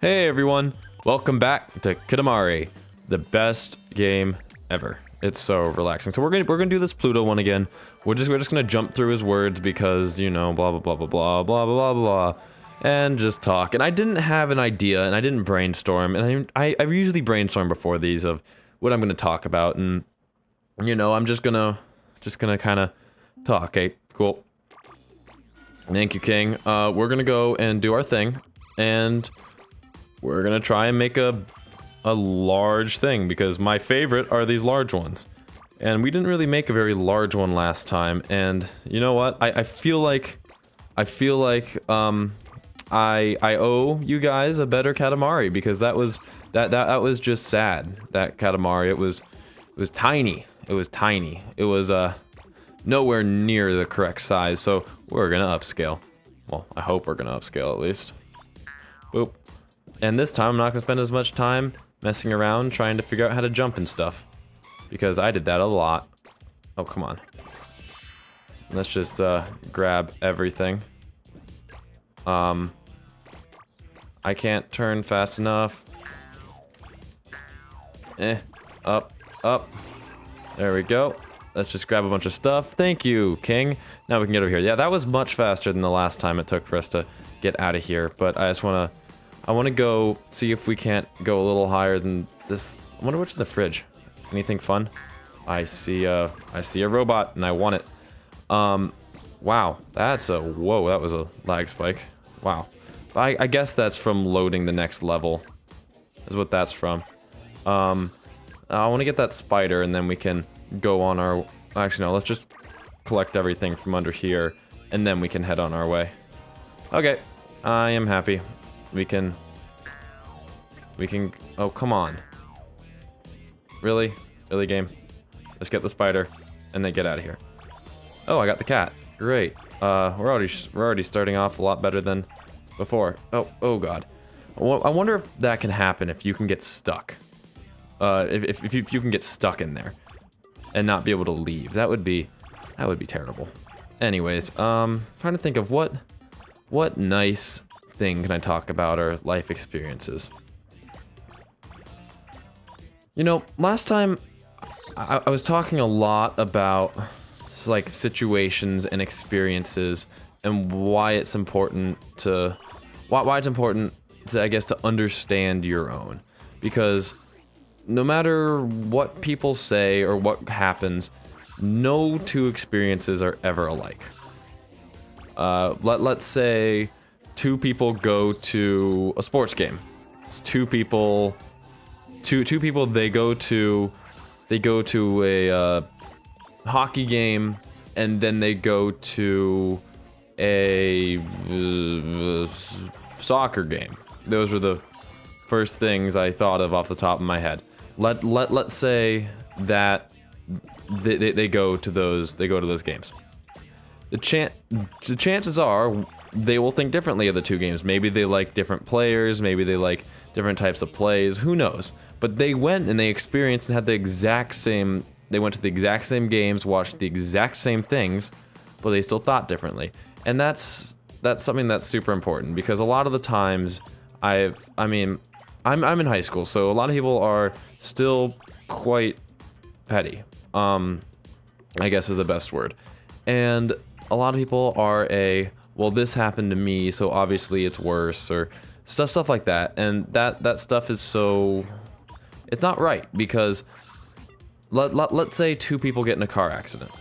Hey everyone, welcome back to Katamari, the best game ever. It's so relaxing. So we're gonna do this Pluto one again. We're just gonna jump through his words because, you know, blah blah blah blah blah blah blah blah, and just talk. And I didn't have an idea, and I didn't brainstorm. And I usually brainstorm before these of what I'm gonna talk about, and you know, I'm just gonna kind of talk. Okay, cool. Thank you, King. We're gonna go and do our thing, and we're gonna try and make a large thing, because my favorite are these large ones. And we didn't really make a very large one last time, and you know what? I feel like I owe you guys a better Katamari, because that was just sad. That Katamari, it was tiny. It was tiny. It was nowhere near the correct size, so we're gonna upscale. Well, I hope we're gonna upscale at least. Boop. And this time I'm not gonna spend as much time messing around trying to figure out how to jump and stuff, because I did that a lot. Oh, come on. Let's just grab everything. I can't turn fast enough. Up. There we go. Let's just grab a bunch of stuff. Thank you, King. Now we can get over here. Yeah, that was much faster than the last time it took for us to get out of here, but I want to go see if we can't go a little higher than this. I wonder what's in the fridge. Anything fun? I see a robot and I want it. Wow, whoa, that was a lag spike. Wow. I guess that's from loading the next level, is what that's from. I want to get that spider, and then we can go on our... Actually, no, let's just collect everything from under here, and then we can head on our way. Okay, I am happy. We can... Oh, come on. Really? Really, game? Let's get the spider, and then get out of here. Oh, I got the cat. Great. We're already starting off a lot better than before. Oh god. I wonder if that can happen if you can get stuck. If you can get stuck in there and not be able to leave. That would be terrible. Anyways, trying to think of what nice thing can I talk about, or life experiences. You know, last time I was talking a lot about like situations and experiences, and why it's important to I guess to understand your own, because no matter what people say or what happens, no two experiences are ever alike. Let's say two people go to a sports game. It's two people they go to a hockey game, and then they go to a soccer game. Those were the first things I thought of off the top of my head. Let's say that they go to those games. The chances are they will think differently of the two games. Maybe they like different players, maybe they like different types of plays, who knows? But they went and they experienced and had the exact same, they went to the exact same games, watched the exact same things, but they still thought differently. And that's something that's super important, because a lot of the times I'm in high school, so a lot of people are still quite petty. I guess is the best word. And a lot of people are well, this happened to me, so obviously it's worse, or stuff like that. And that stuff is so... It's not right, because let's say two people get in a car accident.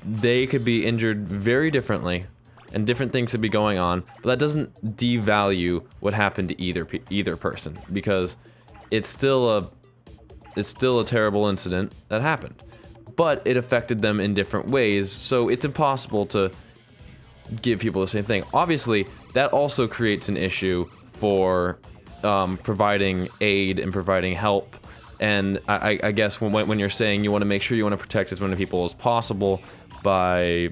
They could be injured very differently, and different things could be going on, but that doesn't devalue what happened to either person, because it's still a terrible incident that happened. But it affected them in different ways, so it's impossible to give people the same thing. Obviously, that also creates an issue for providing aid and providing help. And I guess when you're saying you want to make sure you want to protect as many people as possible by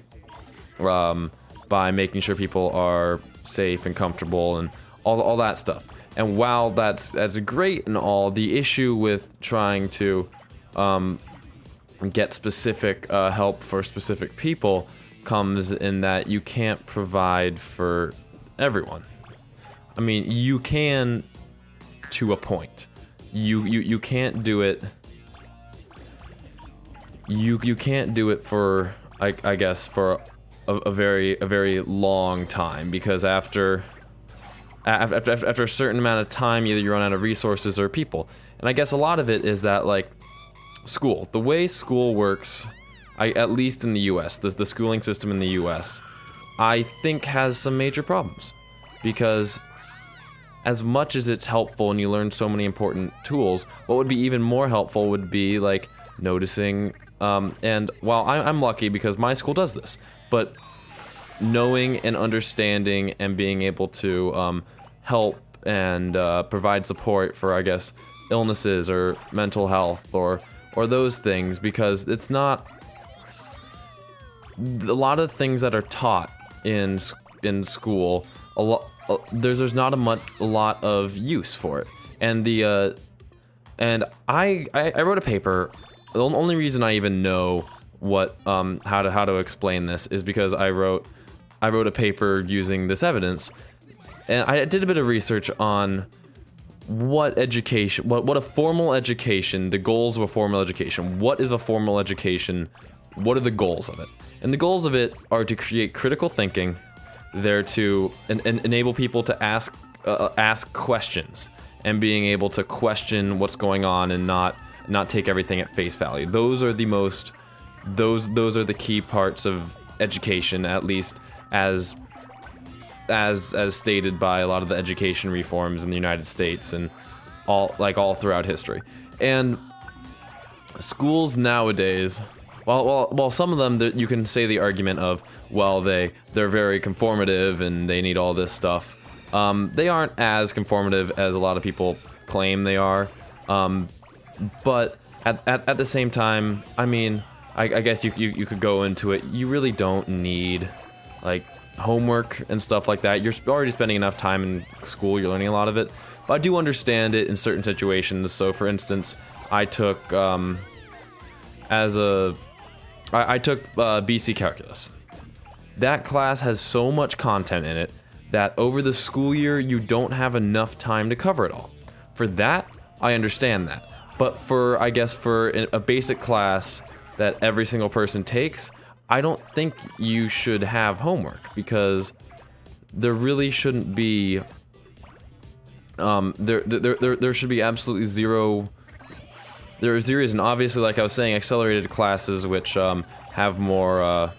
making sure people are safe and comfortable and all that stuff. And while that's great and all, the issue with trying to get specific help for specific people comes in that you can't provide for everyone. I mean, you can to a point. You can't do it. You can't do it for I guess for a very long time, because after a certain amount of time, either you run out of resources or people. And I guess a lot of it is that, like, school. The way school works, at least in the US, the schooling system in the US, I think has some major problems. Because as much as it's helpful and you learn so many important tools, what would be even more helpful would be, like, noticing, and, well, I'm lucky because my school does this, but knowing and understanding and being able to, help and, provide support for, I guess, illnesses or mental health or those things, because it's not... A lot of things that are taught in school, there's not a lot of use for it. And I wrote a paper. The only reason I even know what how to explain this is because I wrote a paper using this evidence, and I did a bit of research on what education, what a formal education, the goals of a formal education. What is a formal education? What are the goals of it? And the goals of it are to create critical thinking. They're to enable people to ask questions and being able to question what's going on and not take everything at face value. Those are the most, those are the key parts of education, at least as stated by a lot of the education reforms in the United States and all throughout history. And schools nowadays, well, some of them, you can say the argument of, well, they're very conformative and they need all this stuff. They aren't as conformative as a lot of people claim they are. But at the same time, I mean, I guess you could go into it. You really don't need, like, homework and stuff like that. You're already spending enough time in school. You're learning a lot of it. But I do understand it in certain situations. So, for instance, I took BC Calculus. That class has so much content in it that over the school year, you don't have enough time to cover it all. For that, I understand that. But for a basic class that every single person takes, I don't think you should have homework, because there really shouldn't be, there should be absolutely zero. There is zero reason. Obviously, like I was saying, accelerated classes which have more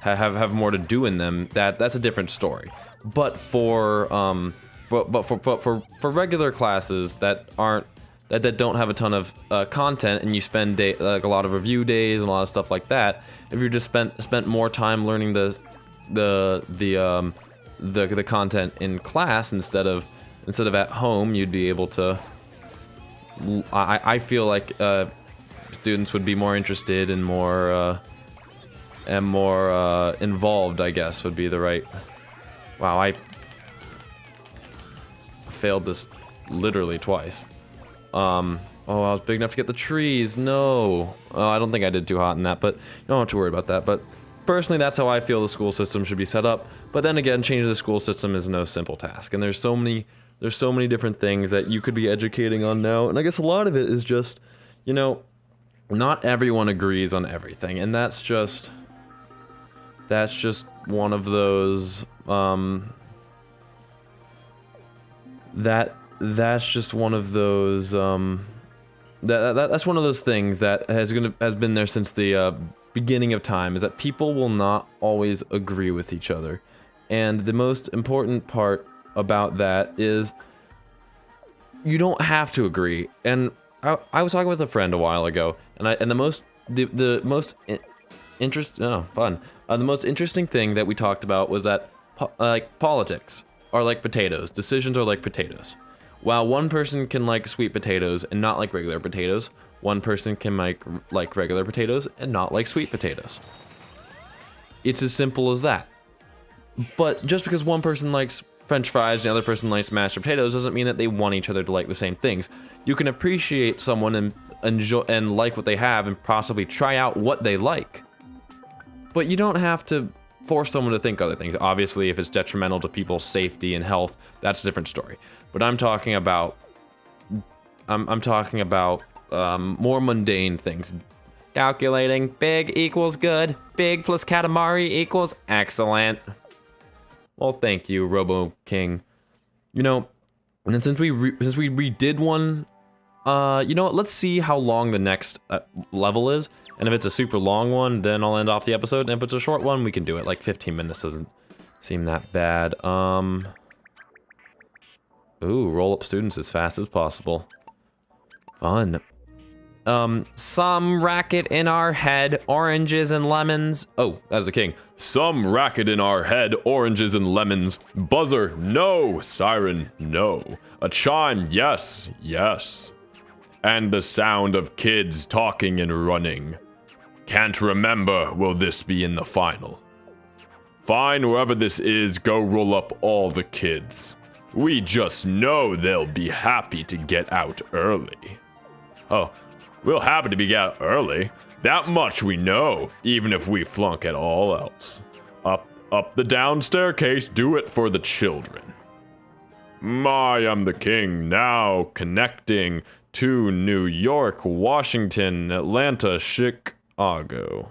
have more to do in them. That's a different story. But for regular classes that don't have a ton of content, and you spend like a lot of review days and a lot of stuff like that, if you just spent more time learning the content in class instead of at home, you'd be able to. I feel like students would be more interested and more involved, I guess, would be the right. Wow, I failed this literally twice. Oh, I was big enough to get the trees. No. Oh, I don't think I did too hot in that, but you don't have to worry about that. But personally, that's how I feel the school system should be set up. But then again, changing the school system is no simple task, and there's so many different things that you could be educating on now. And I guess a lot of it is just, you know, not everyone agrees on everything, and that's just one of those that's just one of those that's one of those things that has been there since the beginning of time, is that people will not always agree with each other. And the most important part about that is you don't have to agree. And I was talking with a friend a while ago, and the most interesting thing that we talked about was that like politics are like potatoes. Decisions are like potatoes. While one person can like sweet potatoes and not like regular potatoes, one person can like regular potatoes and not like sweet potatoes. It's as simple as that. But just because one person likes French fries and the other person likes mashed potatoes doesn't mean that they want each other to like the same things. You can appreciate someone and enjoy and like what they have and possibly try out what they like. But you don't have to force someone to think other things. Obviously, if it's detrimental to people's safety and health, that's a different story. But I'm talking about, I'm talking about more mundane things. Calculating, big equals good. Big plus Katamari equals excellent. Well, thank you, Robo King. You know, and since we redid one, you know what? Let's see how long the next level is. And if it's a super long one, then I'll end off the episode. And if it's a short one, we can do it. Like 15 minutes doesn't seem that bad. Ooh, roll up students as fast as possible. Fun. Some racket in our head, oranges and lemons. Oh, that's a king. Some racket in our head, oranges and lemons. Buzzer, no. Siren, no. A chime, yes, yes. And the sound of kids talking and running. Can't remember, will this be in the final? Fine, whoever this is, go roll up all the kids. We just know they'll be happy to get out early. Oh. We'll happen to be out early. That much we know, even if we flunk at all else. Up the down staircase, do it for the children. I am the king, now connecting to New York, Washington, Atlanta, Chicago.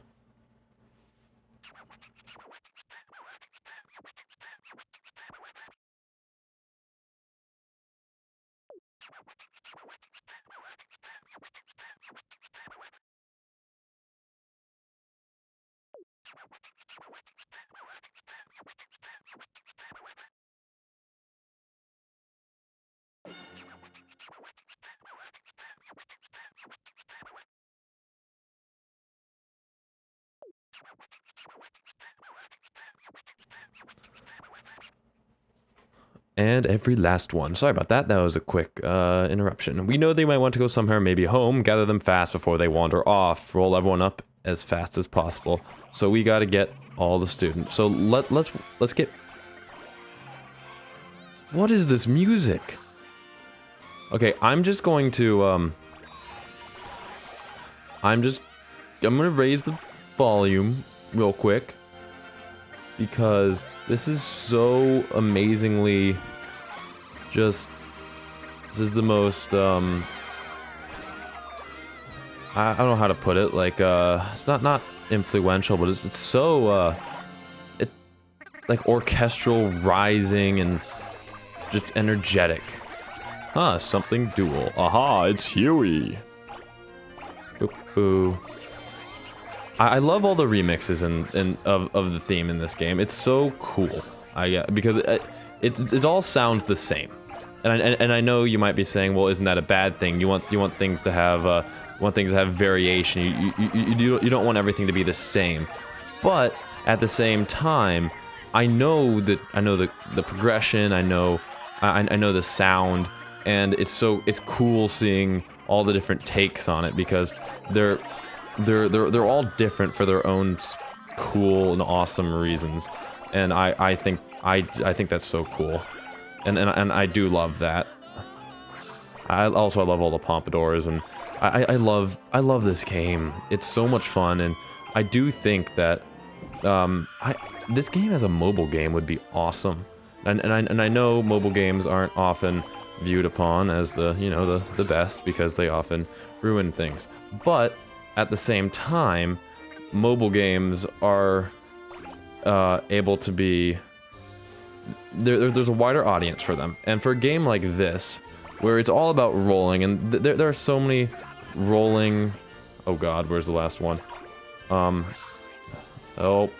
And every last one. Sorry about that. That was a quick interruption. We know they might want to go somewhere, maybe home. Gather them fast before they wander off. Roll everyone up as fast as possible. So we got to get all the students. So let's get. What is this music? Okay, I'm just going to I'm gonna raise the volume real quick. Because this is so amazingly this is the most, I don't know how to put it, like, it's not influential, but it's so, like orchestral, rising, and just energetic. Huh, something dual. Aha, it's Huey. Boo. I love all the remixes of the theme in this game. It's so cool. Because it all sounds the same, and I know you might be saying, well, isn't that a bad thing? You want things to have variation. You don't want everything to be the same, but at the same time, I know the progression. I know the sound, and it's cool seeing all the different takes on it because they're all different for their own cool and awesome reasons, and I think that's so cool, and I do love that. I love all the pompadours, and I love this game. It's so much fun, and I do think that this game as a mobile game would be awesome, and I know mobile games aren't often viewed upon as the best because they often ruin things, but at the same time, mobile games are able to be... There's a wider audience for them. And for a game like this, where it's all about rolling, and there are so many rolling... Oh god, where's the last one? Help.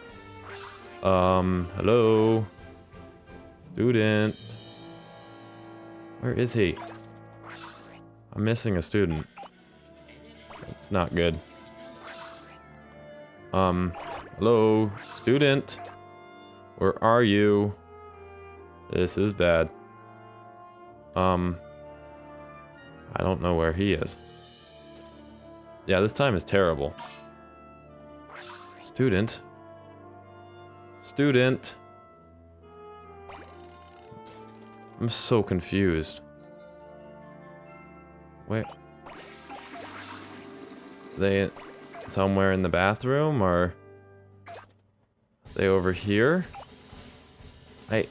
Hello? Student. Where is he? I'm missing a student. It's not good. Hello, student. Where are you? This is bad. I don't know where he is. Yeah, this time is terrible. Student. Student. I'm so confused. Wait. They somewhere in the bathroom, or Stay over here. I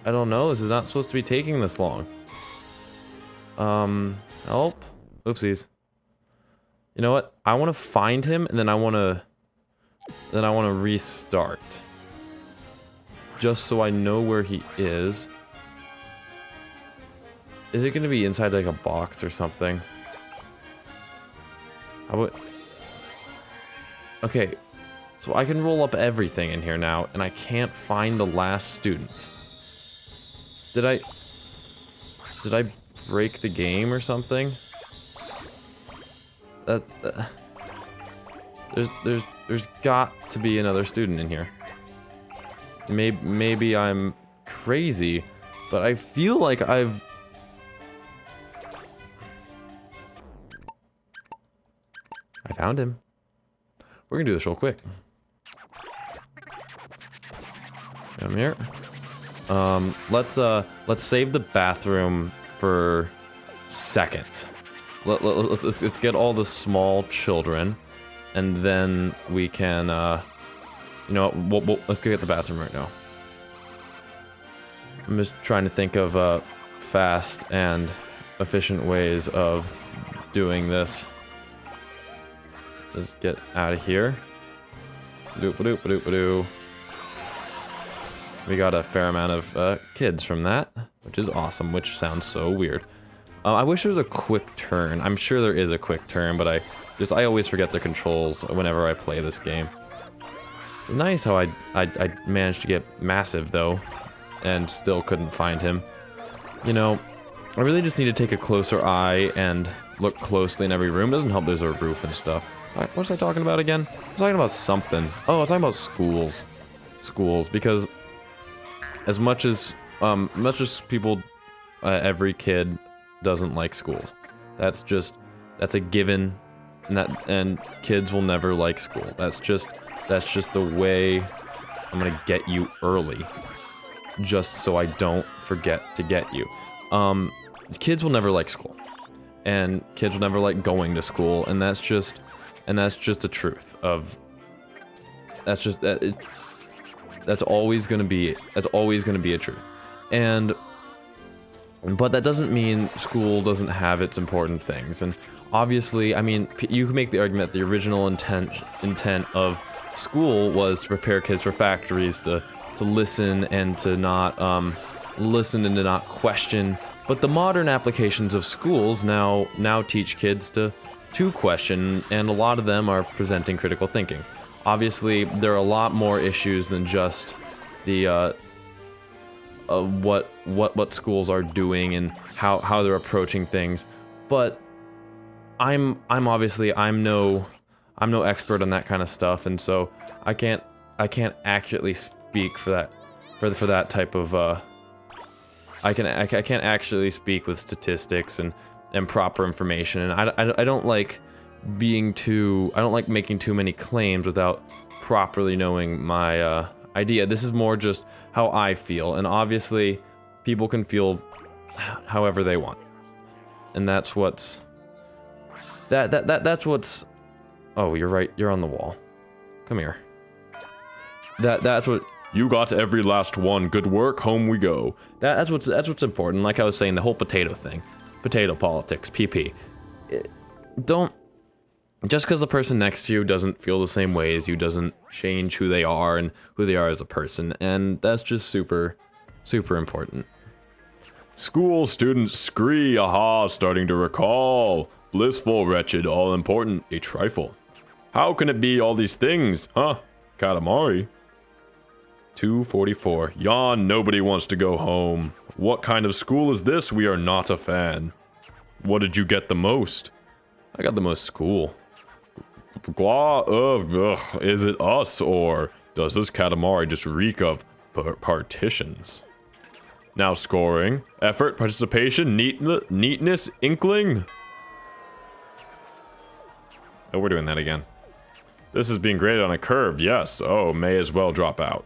don't know. This is not supposed to be taking this long. Help. Oopsies. You know what? I want to find him, and then I want to restart. Just so I know where he is. Is it going to be inside like a box or something? How about... Okay, so I can roll up everything in here now, and I can't find the last student. Did I break the game or something? That's... There's got to be another student in here. Maybe I'm crazy, but I feel like I found him. We're gonna do this real quick. Come here. Let's save the bathroom for second. Let's get all the small children, and then we can, you know what, let's go get the bathroom right now. I'm just trying to think of, fast and efficient ways of doing this. Just get out of here. Doop-a-doop-a-doop-a-doo. We got a fair amount of kids from that, which is awesome, which sounds so weird. I wish there was a quick turn. I'm sure there is a quick turn, but I always forget the controls whenever I play this game. It's nice how I managed to get massive though, and still couldn't find him. You know, I really just need to take a closer eye and look closely in every room. It doesn't help there's a roof and stuff. What was I talking about again? I was talking about something. Oh, I was talking about schools. Schools, because as much as people, every kid doesn't like schools. That's a given, and kids will never like school. That's just the way I'm gonna get you early, just so I don't forget to get you. Kids will never like school, and kids will never like going to school, and that's just the truth of. That's always gonna be a truth, but that doesn't mean school doesn't have its important things. And obviously, I mean, you can make the argument that the original intent of school was to prepare kids for factories, to listen and to not listen and to not question. But the modern applications of schools now teach kids to question, and a lot of them are presenting critical thinking. Obviously, there are a lot more issues than just the what schools are doing and how they're approaching things. But I'm no expert on that kind of stuff, and so I can't accurately speak for that type of I can't actually speak with statistics and proper information, and I don't like making too many claims without properly knowing my idea. This is more just how I feel, and obviously people can feel however they want, and that's what's oh, you're right, you're on the wall. Come here. That's what you got. Every last one. Good work. Home we go. That's what's important. Like I was saying, the whole potato thing, potato politics, PP. Don't. Just because the person next to you doesn't feel the same way as you doesn't change who they are and who they are as a person, and that's just super, super important. School students scree, aha, starting to recall. Blissful, wretched, all important, a trifle. How can it be all these things, huh? Katamari. 244. Yawn, nobody wants to go home. What kind of school is this? We are not a fan. What did you get the most? I got the most school. Is it us, or does this Katamari just reek of partitions? Now scoring. Effort, participation, neatness, inkling. Oh, we're doing that again. This is being graded on a curve, yes. Oh, may as well drop out.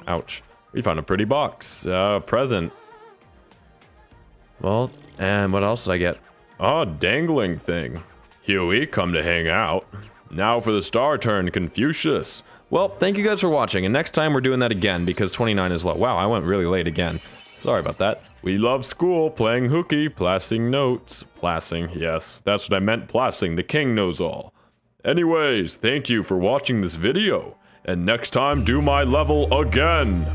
Ouch. We found a pretty box. Present. Well, and what else did I get? Oh, dangling thing. Huey, come to hang out. Now for the star turn, Confucius. Well, thank you guys for watching, and next time we're doing that again because 29 is low. Wow, I went really late again. Sorry about that. We love school, playing hooky, plasing notes. Plasing, yes, that's what I meant, plasing. The king knows all. Anyways, thank you for watching this video, and next time do my level again.